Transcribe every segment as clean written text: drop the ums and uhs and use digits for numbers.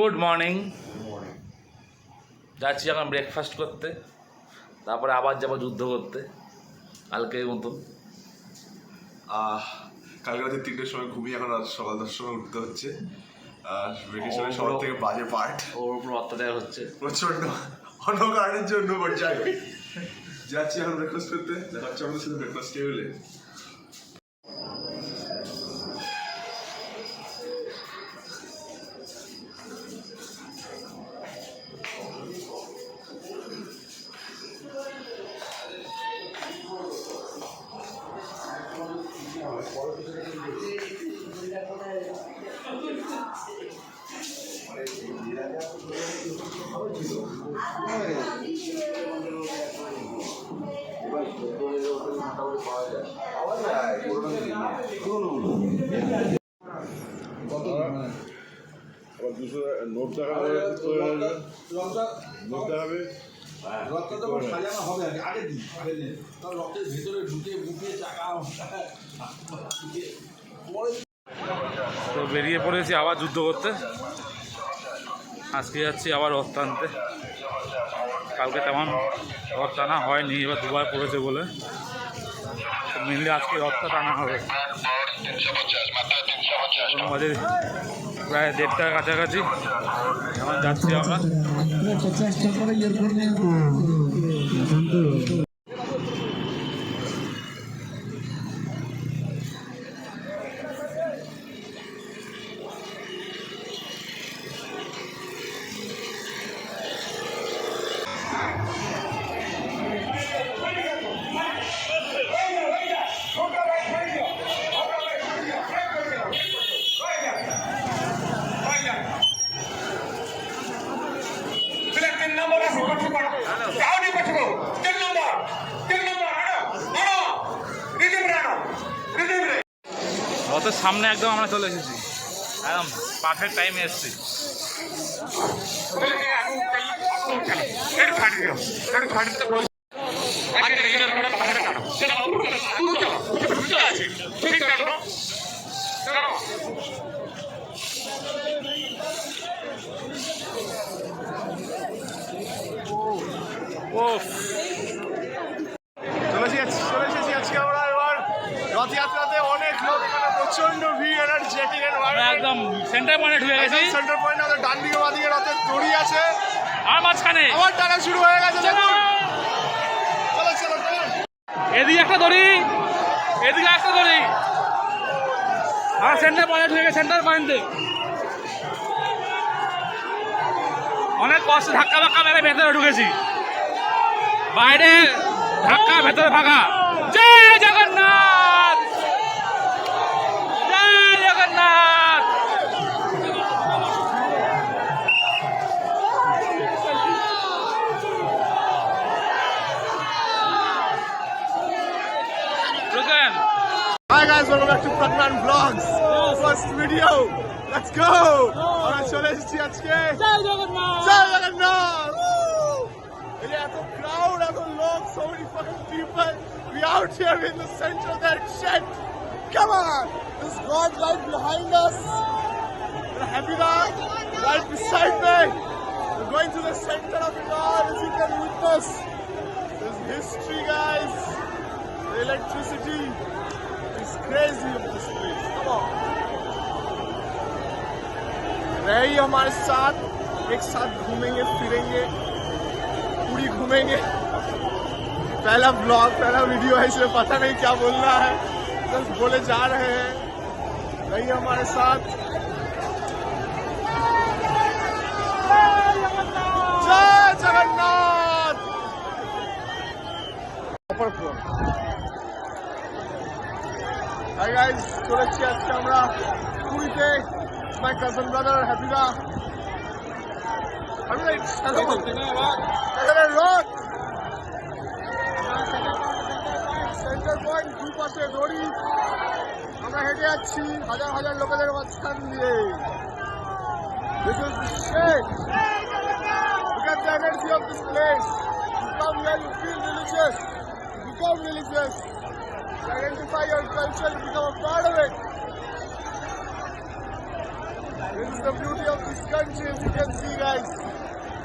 Good morning. যাচ্ছি এখন breakfast করতে, তারপরে আবার যাবো যুদ্ধ করতে কালকের মতন। কালকে রাতে 3টের সময় ঘুমিয়ে এখন রাত সকাল 10টার সময় উঠতে হচ্ছে। আর ব্রিটিশের সবার থেকে বাজে পার্ট, ওর উপর অত্যাচার হচ্ছে প্রচন্ড অন্য কারণের জন্য। বাট যাই যাচ্ছি এখন ব্রেকফাস্ট করতে, দেখা হচ্ছে আমাদের সাথে ব্রেকফাস্ট টেবিলে। নোট দেখাবে, নোট দেখাবে, রক্ত তো সাজানো হবে আগে দিন, রক্তের ভিতরে ঢুকে বুকিয়ে চাকা তো বেরিয়ে পড়েছি আবার যুদ্ধ করতে। আজকে যাচ্ছি আবার রথ টানতে। কালকে তেমন রথ টানা হয়নি, এবার দুবার পড়েছে বলে মেনলি আজকে রথটা টানা হবে। আমাদের প্রায় 1:30টার কাছাকাছি এখন যাচ্ছি আমরা। রথের সামনে একদম আমরা চলে এসেছি, একদম পারফেক্ট টাইমে এসেছি। চলে এসেছি আজকে আমরা। এবার রথযাত্রাতে অনেক লোক, প্রচন্ড ভিড়, এনার্জেটিক একদম সেন্টার পয়েন্টে ঢুকে গেছি। সেন্টার পয়েন্ট আমাদের ডান দিকে বাঁ দিকে রথের দড়ি আছে, আর মাঝখানে আবার টানা শুরু হয়ে গেছে। দেখুন, চলো চলো চলো, এদিকে একটা দড়ি, এদিকে একটা দড়ি, আর সেন্টার পয়েন্টে ঢুকে গেছে। সেন্টার পয়েন্টে অনেক কষ্টে ধাক্কা ধাক্কা মেরে ভেতরে ঢুকেছি, বাইরে ধাক্কা, ভেতরে ফাঁকা। জয় জগন্নাথ, জয় Jagannath. Hi guys, welcome back to Pragnan Vlogs. First video. Let's go. আমরা চলে এসেছি আজকে। জয় জগন্নাথ, জয় জগন্নাথ। এই এত crowd, এত লোক, so many fucking people. We out here in the center of that shit. Come on. This God right behind us. The Habira right beside me. We're going to the center of it all, as you can witness. There's history, guys. The electricity. It's crazy in this place. Come on. रहिए हमारे साथ, एक साथ घूमेंगे फिरेंगे, पूरी घूमेंगे। पहला ब्लॉग, पहला वीडियो है, इसलिए पता नहीं क्या बोलना है, बस बोले जा रहे हैं। रहिए हमारे साथ। जय जगन्नाथ। Hi guys, চলে এসেছি আজকে আমরা পুরীতে। My cousin brother Habira. Habira, it's another rock. Center point, দুই পাশে দড়ি, আমরা হেঁটে যাচ্ছি হাজার হাজার লোকেদের মাঝখান দিয়ে। This is the shit. Look at the energy of this place. You come here, you feel religious. You become religious. You identify your culture, you become a part of it. This is the beauty of this country, as you can see, guys.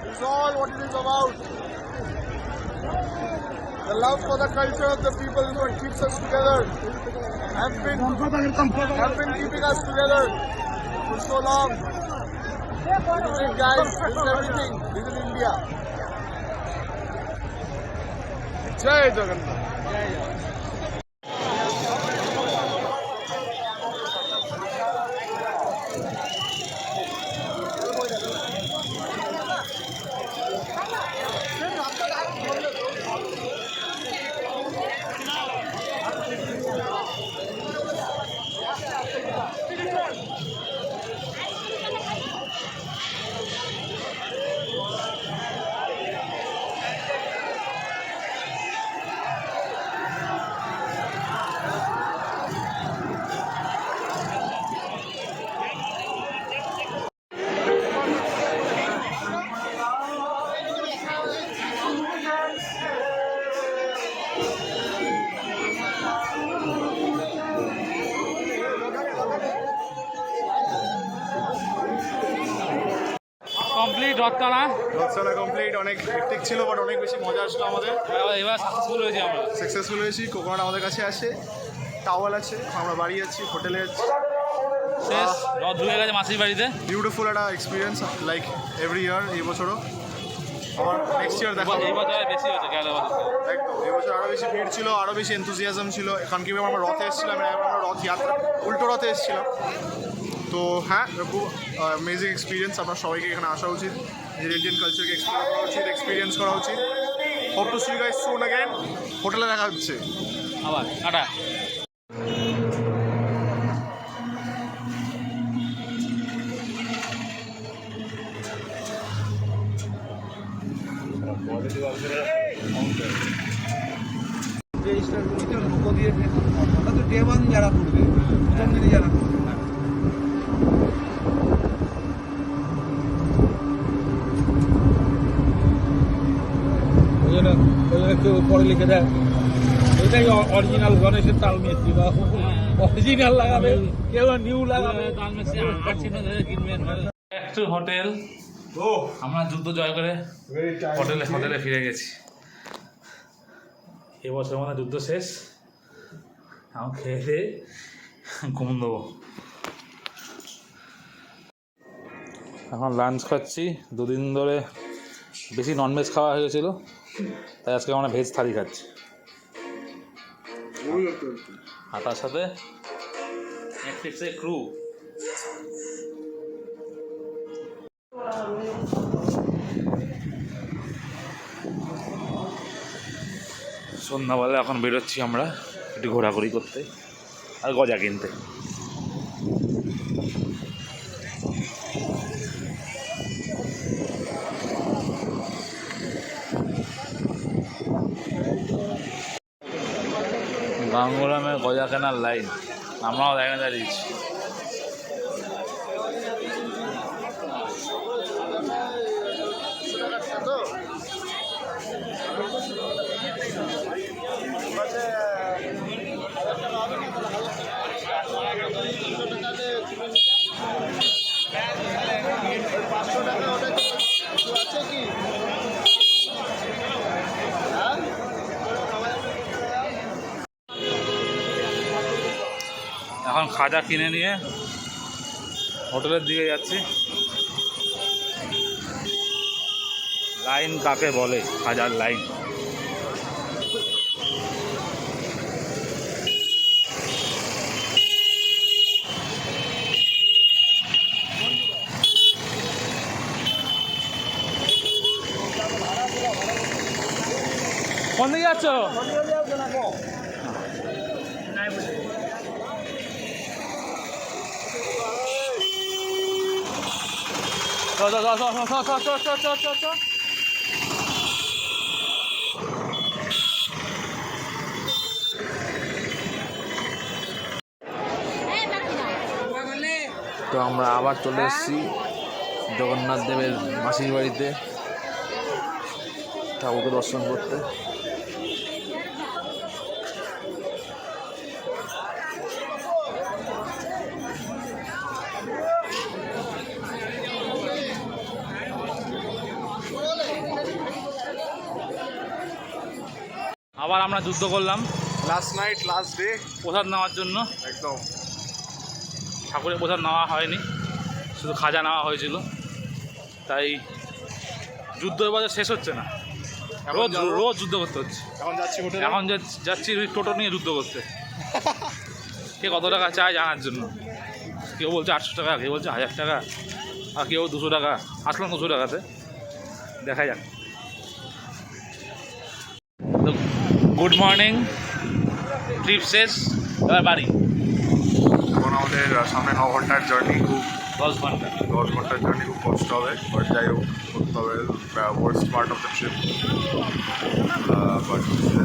This is all what it is about. The love for the culture of the people is what keeps us together. Have been keeping us together for so long. This is it, guys. This is everything. This is India. Jai Jagannath. Complete রথটানা রথসানা complete, অনেক hectic ছিল but অনেক বেশি মজা আসলো আমাদের। এবার সাকসেসফুল হয়েছি আমরা। সাকসেসফুল হয়েছি। কোকোনাট আমাদের কাছে আছে, টাওয়াল আছে, আমরা বাড়ি যাচ্ছি, হোটেলে যাচ্ছি। শেষ রথ ঢুকে গেছে মাসির বাড়িতে। বিউটিফুল একটা এক্সপিরিয়েন্স, লাইক এভরি ইয়ার। এই বছরও আবার নেক্সট ইয়ার দেখা এই বছর বেশি হয়েছে গেল বছর। একদম এই বছর আরও বেশি ভিড় ছিল, আরও বেশি এনথুজিয়াজম ছিল। কারণ কি আমরা রথে এসেছিলাম, আমরা রথযাত্রা উল্টো রথে এসেছিলাম। তো হ্যাঁ, খুব অ্যামেজিং এক্সপিরিয়েন্স। আপনার সবাইকে এখানে আসা উচিত, নিজের ইন্ডিয়ান কালচারকে এক্সপ্লোর করা উচিত, এক্সপিরিয়েন্স করা উচিত। Hope to see you guys soon again. হোটেলে দেখা হচ্ছে আবার টাটা। ডে ওয়ান যারা করবে, প্রথম দিনে যারা করবে, কেউ পরে লিখে দেয় এটাই অরিজিনাল গণেশের তাল মিস্ত্রি বা অরিজিনাল লাগাবে, কেউ নিউ লাগাবে। একটু হোটেল, আমরা যুদ্ধ জয় করে হোটেলে ফিরে গেছি। এবছর আমাদের যুদ্ধ শেষ, আমি খেয়ে খেয়ে ঘুম দেবো। এখন লাঞ্চ খাচ্ছি। দুদিন ধরে বেশি ননভেজ খাওয়া হয়ে গেছিলো, তাই আজকে আমরা ভেজ থালি খাচ্ছি। আর তার সাথে নেটফ্লিক্সের ক্রু। সন্ধ্যাবেলা এখন বেরোচ্ছি আমরা একটু ঘোরাঘুরি করতে আর গজা কিনতে। গাঙ্গুরামে গজা কেনার লাইন, আমরাও লাইনে দাঁড়িয়েছি। এখন খাজা কিনে নিয়ে হোটেলের দিকে যাচ্ছি। লাইন কাকে বলে? খাজার লাইন। কোন দিকে যাচ্ছ? তো আমরা আবার চলে এসেছি জগন্নাথ দেবের মাসির বাড়িতে ঠাকুরকে দর্শন করতে। আবার আমরা যুদ্ধ করলাম Last night, last day. প্রসাদ নেওয়ার জন্য। একদম। ঠাকুরের প্রসাদ নেওয়া হয়নি, শুধু খাজা নেওয়া হয়েছিল। তাই যুদ্ধ এবার শেষ হচ্ছে না, রোজ রোজ যুদ্ধ করতে হচ্ছে। এখন যাচ্ছি হোটেলে। এখন যাচ্ছি টোটো নিয়ে যুদ্ধ করতে, কে কত টাকা চায় জানার জন্য। কেউ বলছে 800 টাকা, কেউ বলছে 1000 টাকা, আর কেউ 200 টাকা। আসলাম 200 টাকাতে, দেখা যাক। গুড মর্নিং, ট্রিপ শেষ, এবার বাড়ি। এখন আমাদের সামনে 9 ঘন্টার জার্নি, খুব 10 ঘন্টা। 10 ঘন্টার জার্নি খুব কষ্ট হবে, বাট যাই হোক করতে হবে। Worst part of the trip, but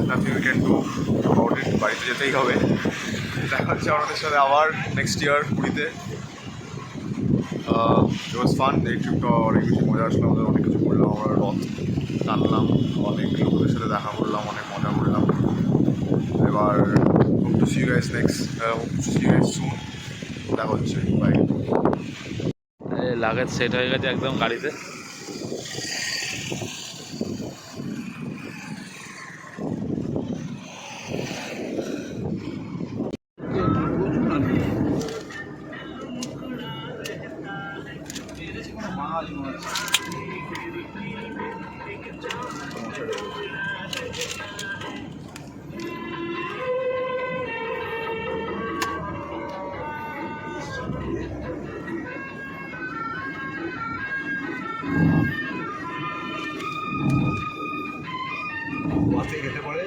nothing we can do about it. বাড়িতে যেতেই হবে। দেখা হচ্ছে আমাদের সাথে আবার নেক্সট ইয়ার পুরীতে। ইট ওয়াজ ফান। এই ট্রিপটা অনেক বেশি মজা আসলো, আমাদের অনেক কিছু করলাম, আমরা রথ টানলাম, অনেক লোকদের সাথে দেখা করলাম, অনেক মজা করলাম। এবার hope to see you guys next, hope to see you guys soon. দেখা হচ্ছে, বাই। লাগেজ সেট হয়ে গেছে একদম গাড়িতে। বাসে খেতে পারে,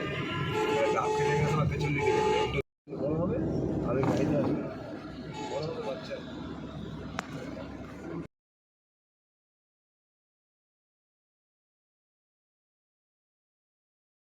রাত খেতে গেছে পেছন দিকে বড় হবে আর গাড়িতে